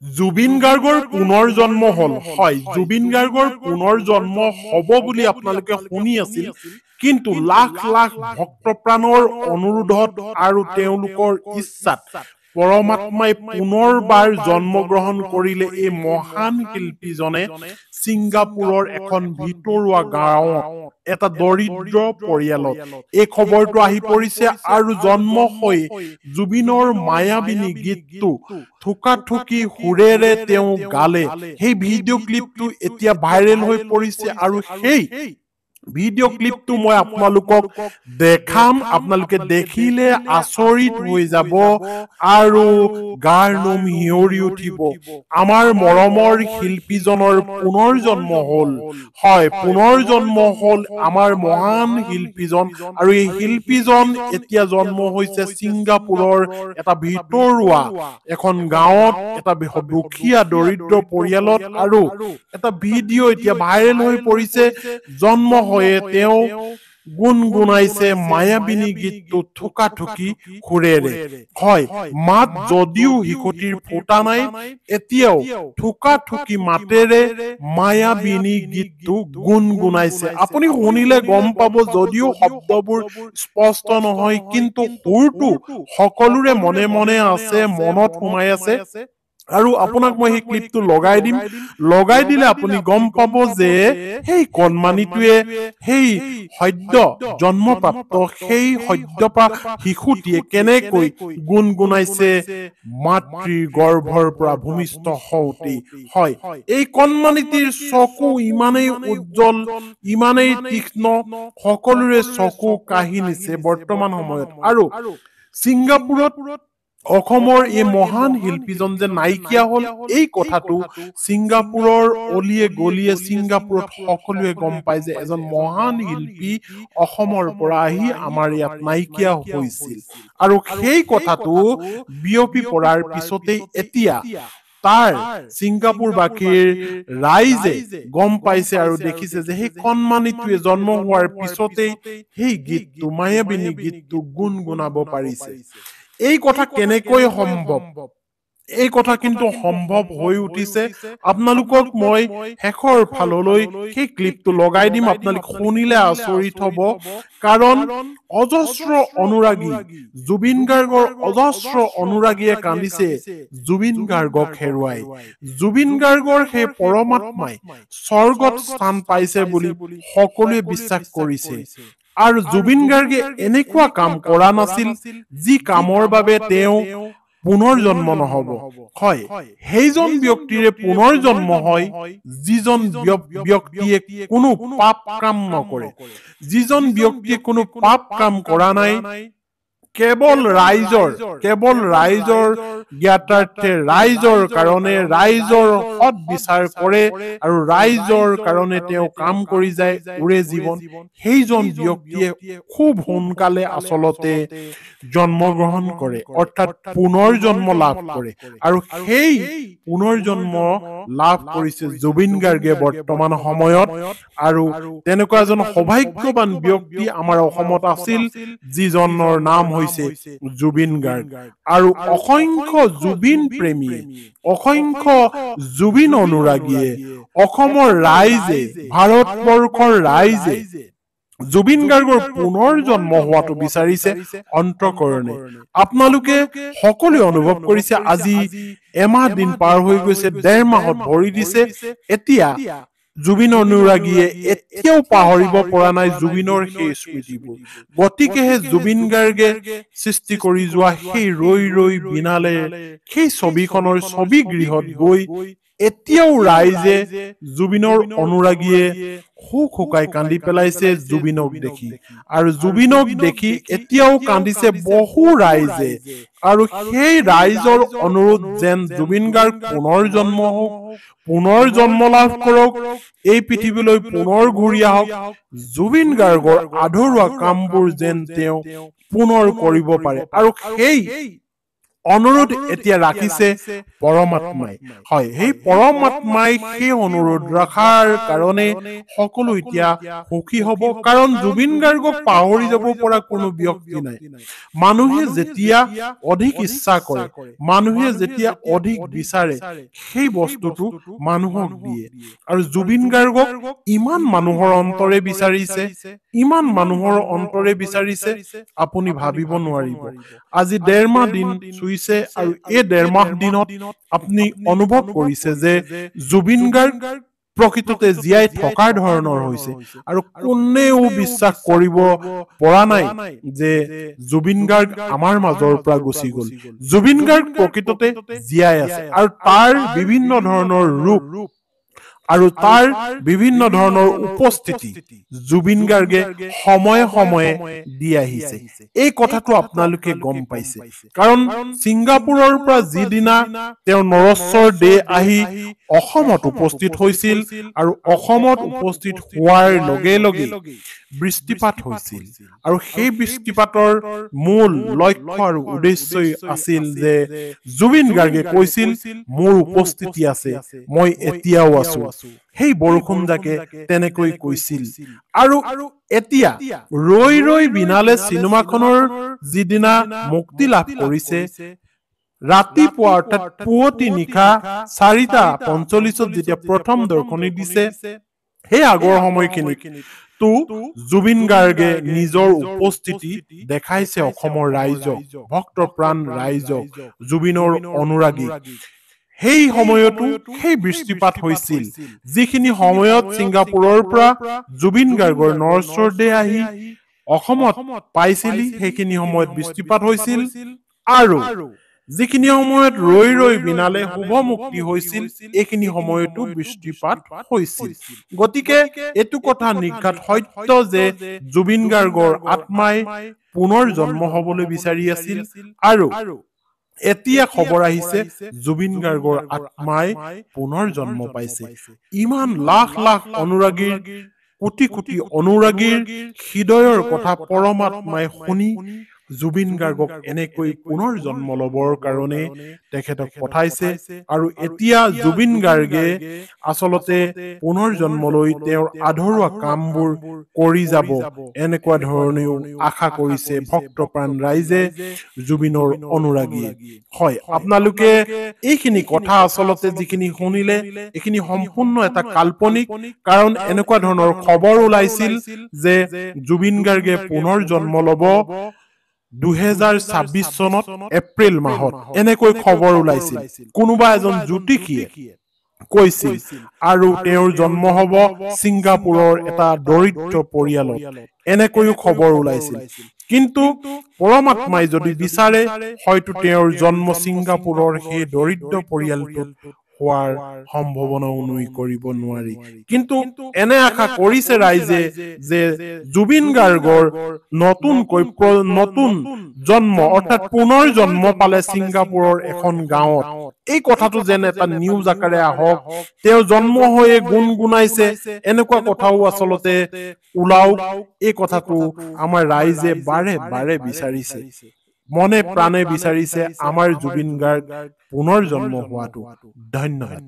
জুবিন গাৰ্গৰ পুনৰ জন্ম হল হয় জুবিন গাৰ্গৰ পুনৰ জন্ম হ'ব বুলি আপোনালোকে শুনি আছিল কিন্তু লাখ লাখ ভক্তপ্ৰাণৰ অনুৰোধত আৰু তেওঁলোকৰ ইচ্ছাত পৰমাত্মাই পুনৰবাৰ জন্মগ্ৰহণ কৰিলে এই মহান শিল্পীজনে ছিংগাপুৰৰ এখন ভিতৰুৱা গাঁৱত এটা দৰিদ্ৰ পৰিয়ালত এই খবৰটো আহি পৰিছে আৰু জন্ম হৈ জুবিনৰ মায়াবিনী গীতটো থুকাথুকি সুৰেৰে তেওঁ গালে সেই ভিডিঅ' ক্লিপটো এতিয়া ভাইৰেল হৈ পৰিছে আৰু সেই ভিডিঅ' ক্লিপটো মই আপোনালোকক দেখাম আপোনালোকে দেখিলে আচৰিত হৈ যাব আৰু গাৰ নোম শিয়ৰি উঠিব আমাৰ মৰমৰ শিল্পীজনৰ পুনৰ জন্ম হ'ল হয় পুনৰ জন্ম হ'ল আমাৰ মহান শিল্পীজন আৰু এই শিল্পীজন এতিয়া জন্ম হৈছে ছিংগাপুৰৰ এটা ভিতৰুৱা এখন গাঁৱত এটা দুখীয়া দৰিদ্ৰ পৰিয়ালত আৰু এটা ভিডিঅ' এতিয়া ভাইৰেল হৈ পৰিছে জন্ম হয়ে তেওঁ গুণগুণাইছে মায়াবিনী গীতটো থুকাথুকি সুৰেৰে হয় মাত যদিও হিকটিৰ ফুটা নাই এতিয়াও থুকাথুকি মাতেৰে মায়াবিনী গীতটো গুণগুণাইছে আপুনি শুনিলে গম পাব যদিও শব্দবোৰ স্পষ্ট নহয় কিন্তু সুৰটো সকলোৰে মনে মনে আছে মনত সোমাই আছে আৰু আপোনাক মই সেই ক্লিপটো লগাই দিলে আপুনি গম পাব যে সেই কণমানিটোৱে সেই সদ্য জন্মপ্ৰাপ্ত সেই সদ্যপা শিশুটিয়ে কেনেকৈ গুণগুণাইছে মাতৃৰ গৰ্ভৰ পৰা ভূমিষ্ঠ হওঁতেই হয় এই কণমানিটিৰ চকু ইমানেই উজ্জ্বল ইমানেই তীক্ষ্ণ সকলোৰে চকু কাঢ়ি নিছে বৰ্তমান সময়ত আৰু ছিংগাপুৰত অসমৰ এই মহান শিল্পীজন যে নাইকিয়া হ'ল এই কথাটো ছিংগাপুৰৰ অলিয়ে গলিয়ে ছিংগাপুৰত সকলোৱে গম পায় যে এজন মহান শিল্পী অসমৰ পৰা আহি আমাৰ ইয়াত নাইকিয়া হৈছিল আৰু সেই কথাটো বিয়পি পৰাৰ পিছতেই এতিয়া তাৰ ছিংগাপুৰবাসীৰ ৰাইজে গম পাইছে আৰু দেখিছে যে সেই কণমানিটোৱে জন্ম হোৱাৰ পিছতেই সেই গীতটো মায়াবিনী গীতটো গুণগুণাব পাৰিছে এই কথা কেনেকৈ সম্ভৱ এই কথা কিন্তু সম্ভৱ হৈ উঠিছে আপোনালোকক মই শেষৰ ফাললৈ সেই ক্লিপটো লগাই দিম আপোনালোক শুনিলে আচৰিত হ'ব কাৰণ অজস্ৰ অনুৰাগী জুবিন গাৰ্গৰ অজস্ৰ অনুৰাগীয়ে কান্দিছে জুবিন গাৰ্গক হেৰুৱাই জুবিন গাৰ্গৰ সেই পৰমাত্মাই স্বৰ্গত স্থান পাইছে বুলি সকলোৱে বিশ্বাস কৰিছে আৰু জুবিন গাৰ্গে এনেকুৱা কাম কৰা নাছিল যি কামৰ বাবে তেওঁ পুনৰ জন্ম নহব হয় সেইজন ব্যক্তিৰে পুনৰ জন্ম হয় যিজন ব্যক্তিয়ে কোনো পাপ কাম নকৰে যিজন ব্যক্তিয়ে কোনো পাপ কাম কৰা নাই কেৱল ৰাইজৰ জ্ঞাতাৰ্থে ৰাইজৰ কাৰণে ৰাইজৰ সৎ বিচাৰ কৰে আৰু ৰাইজৰ কাৰণে তেওঁ কাম কৰি যায় উৰে জীৱন সেইজন ব্যক্তিয়ে খুব সোনকালে আচলতে জন্মগ্ৰহণ কৰে অৰ্থাৎ পুনৰ জন্ম লাভ কৰে আৰু সেই পুনৰ জন্ম লাভ কৰিছে জুবিন গাৰ্গে বৰ্তমান সময়ত আৰু তেনেকুৱা এজন সৌভাগ্যৱান ব্যক্তি আমাৰ অসমত আছিল যিজনৰ নাম হৈছে জুবিন গাৰ্গ আৰু অসংখ্য জুবিন প্ৰেমীয়ে অসংখ্য জুবিন অনুৰাগীয়ে অসমৰ ৰাইজে ভাৰতবৰ্ষৰ ৰাইজে জুবিন গাৰ্গৰ পুনৰ জন্ম হোৱাটো বিচাৰিছে অন্তঃকৰণে আপোনালোকে সকলোৱে অনুভৱ কৰিছে আজি এমাহ দিন পাৰ হৈ গৈছে ১.৫ মাহত ভৰি দিছে এতিয়া জুবিন অনুৰাগীয়ে এতিয়াও পাহৰিব পৰা নাই জুবিনৰ সেই স্মৃতিবোৰ গতিকেহে জুবিন গাৰ্গে সৃষ্টি কৰি যোৱা সেই ৰৈ ৰৈ বিনালে সেই ছবিখনৰ ছবি গৃহত গৈ এতিয়াও ৰাইজে জুবিনৰ অনুৰাগীয়ে শুকাই কান্দি পেলাইছে জুবিনক দেখি আৰু জুবিনক দেখি এতিয়াও কান্দিছে বহু ৰাইজে আৰু সেই ৰাইজৰ অনুৰোধ যেন জুবিন গাৰ্গ পুনৰ জন্ম লাভ কৰক এই পৃথিৱীলৈ পুনৰ ঘূৰি আহক জুবিন গাৰ্গৰ আধৰুৱা কামবোৰ যেন তেওঁ পুনৰ কৰিব পাৰে আৰু সেই অনুৰোধ এতিয়া ৰাখিছে পৰমাত্মাই হয় সেই পৰমাত্মাই সেই অনুৰোধ ৰখাৰ কাৰণে সকলো এতিয়া সুখী হ'ব কাৰণ জুবিন গাৰ্গক পাহৰি যাব পৰা কোনো ব্যক্তি নাই মানুহে যেতিয়া অধিক ইচ্ছা কৰে মানুহে যেতিয়া অধিক বিচাৰে সেই বস্তুটো মানুহক দিয়ে আৰু জুবিন গাৰ্গক ইমান মানুহৰ অন্তৰে বিচাৰিছে ইমান মানুহৰ অন্তৰে বিচাৰিছে আপুনি ভাবিব নোৱাৰিব আজি 1.5 মাহ দিন চুইছে আৰু এই 1.5 মাহ দিনত আপুনি অনুভৱ কৰিছে যে জুবিন গাৰ্গ প্ৰকৃততে জীয়াই থকাৰ ধৰণৰ হৈছে আৰু কোনেও বিশ্বাস কৰিব পৰা নাই যে জুবিন গাৰ্গ আমাৰ মাজৰ পৰা গুচি গ'ল জুবিন গাৰ্গ প্ৰকৃততে জীয়াই আছে আৰু তাৰ বিভিন্ন ধৰণৰ ৰূপ আৰু তাৰ বিভিন্ন ধৰণৰ উপস্থিতি জুবিন গাৰ্গে সময়ে সময়ে দি আহিছে এই কথাটো আপোনালোকে গম পাইছে কাৰণ ছিংগাপুৰৰ পৰা যিদিনা তেওঁ নৰশ্বৰ দে আহি অসমত উপস্থিত হৈছিল আৰু অসমত উপস্থিত হোৱাৰ লগে লগে বৃষ্টিপাত হৈছিল আৰু সেই বৃষ্টিপাতৰ মূল লক্ষ্য আৰু উদ্দেশ্যই আছিল যে জুবিন গাৰ্গে কৈছিল মোৰ উপস্থিতি আছে মই এতিয়াও আছো সেই বৰষুণ জাকে তেনেকৈ কৈছিল আৰু এতিয়া ৰৈ ৰৈ বিনালে চিনেমাখনৰ যিদিনা মুক্তি লাভ কৰিছে ৰাতিপুৱা অৰ্থাৎ পুৱতি নিশা 4:45 যেতিয়া প্ৰথম দৰ্শনী দিছে সেই আগৰ সময়খিনিত তো জুবিন গাৰ্গে নিজৰ উপস্থিতি দেখাইছে অসমৰ ৰাইজক ভক্তপ্ৰাণ ৰাইজক জুবিনৰ অনুৰাগী সেই সময়তো সেই বৃষ্টিপাত হৈছিল যিখিনি সময়ত ছিংগাপুৰৰ পৰা জুবিন গাৰ্গৰ নৰশ্বৰ দে আহি অসমত পাইছিল সেইখিনি সময়ত বৃষ্টিপাত হৈছিল আৰু যিখিনি সময়ত ৰৈ ৰৈ বিনালে শুভ মুক্তি হৈছিল এইখিনি সময়তো বৃষ্টিপাত হৈছিল গতিকে এটো কথা নিঘাত সত্য যে জুবিন গাৰ্গৰ আত্মাই পুনৰ জন্ম হ'বলৈ বিচাৰি আছিল আৰু এতিয়া খবৰ আহিছে জুবিন গাৰ্গৰ আত্মাই পুনৰ জন্ম পাইছে ইমান লাখ লাখ অনুৰাগীৰ কোটি কোটি অনুৰাগীৰ হৃদয়ৰ কথা পৰমাত্মাই শুনি জুবিন গাৰ্গক এনেকৈ পুনৰ জন্ম ল'বৰ কাৰণে তেখেতক পঠাইছে আৰু এতিয়া জুবিন গাৰ্গে আচলতে পুনৰ জন্ম লৈ তেওঁৰ আধৰুৱা কামবোৰ কৰি যাব এনেকুৱা ধৰণেও আশা কৰিছে ভক্তপ্ৰাণ ৰাইজে জুবিনৰ অনুৰাগী হয় আপোনালোকে এইখিনি কথা আচলতে যিখিনি শুনিলে এইখিনি সম্পূৰ্ণ এটা কাল্পনিক কাৰণ এনেকুৱা ধৰণৰ খবৰ ওলাইছিল যে জুবিন গাৰ্গে পুনৰ জন্ম ল'ব 2026 চনত এপ্ৰিল মাহত এনেকৈ খবৰ ওলাইছিল কোনোবা এজন জ্যোতিষীয়ে কৈছিল আৰু তেওঁৰ জন্ম হ'ব ছিংগাপুৰৰ এটা দৰিদ্ৰ পৰিয়ালত এনেকৈও খবৰ ওলাইছিল কিন্তু পৰমাত্মাই যদি বিচাৰে হয়তো তেওঁৰ জন্ম ছিংগাপুৰৰ সেই দৰিদ্ৰ পৰিয়ালটোত হোৱাৰ সম্ভাৱনাও নুই কৰিব নোৱাৰি কিন্তু এনে আশা কৰিছে ৰাইজে যে জুবিন গাৰ্গৰ নতুন জন্ম অৰ্থাৎ পুনৰ জন্ম পালে ছিংগাপুৰৰ এখন গাঁৱত এই কথাটো যেন এটা নিউজ আকাৰে আহক তেওঁ জন্ম হৈয়ে গুণগুণাইছে এনেকুৱা কথাও আচলতে ওলাওক এই কথাটো আমাৰ ৰাইজে বাৰে বাৰে বিচাৰিছে মনে প্ৰাণে বিচাৰিছে আমাৰ জুবিন গাৰ্গ পুনৰ জন্ম হোৱাটো ধন্যবাদ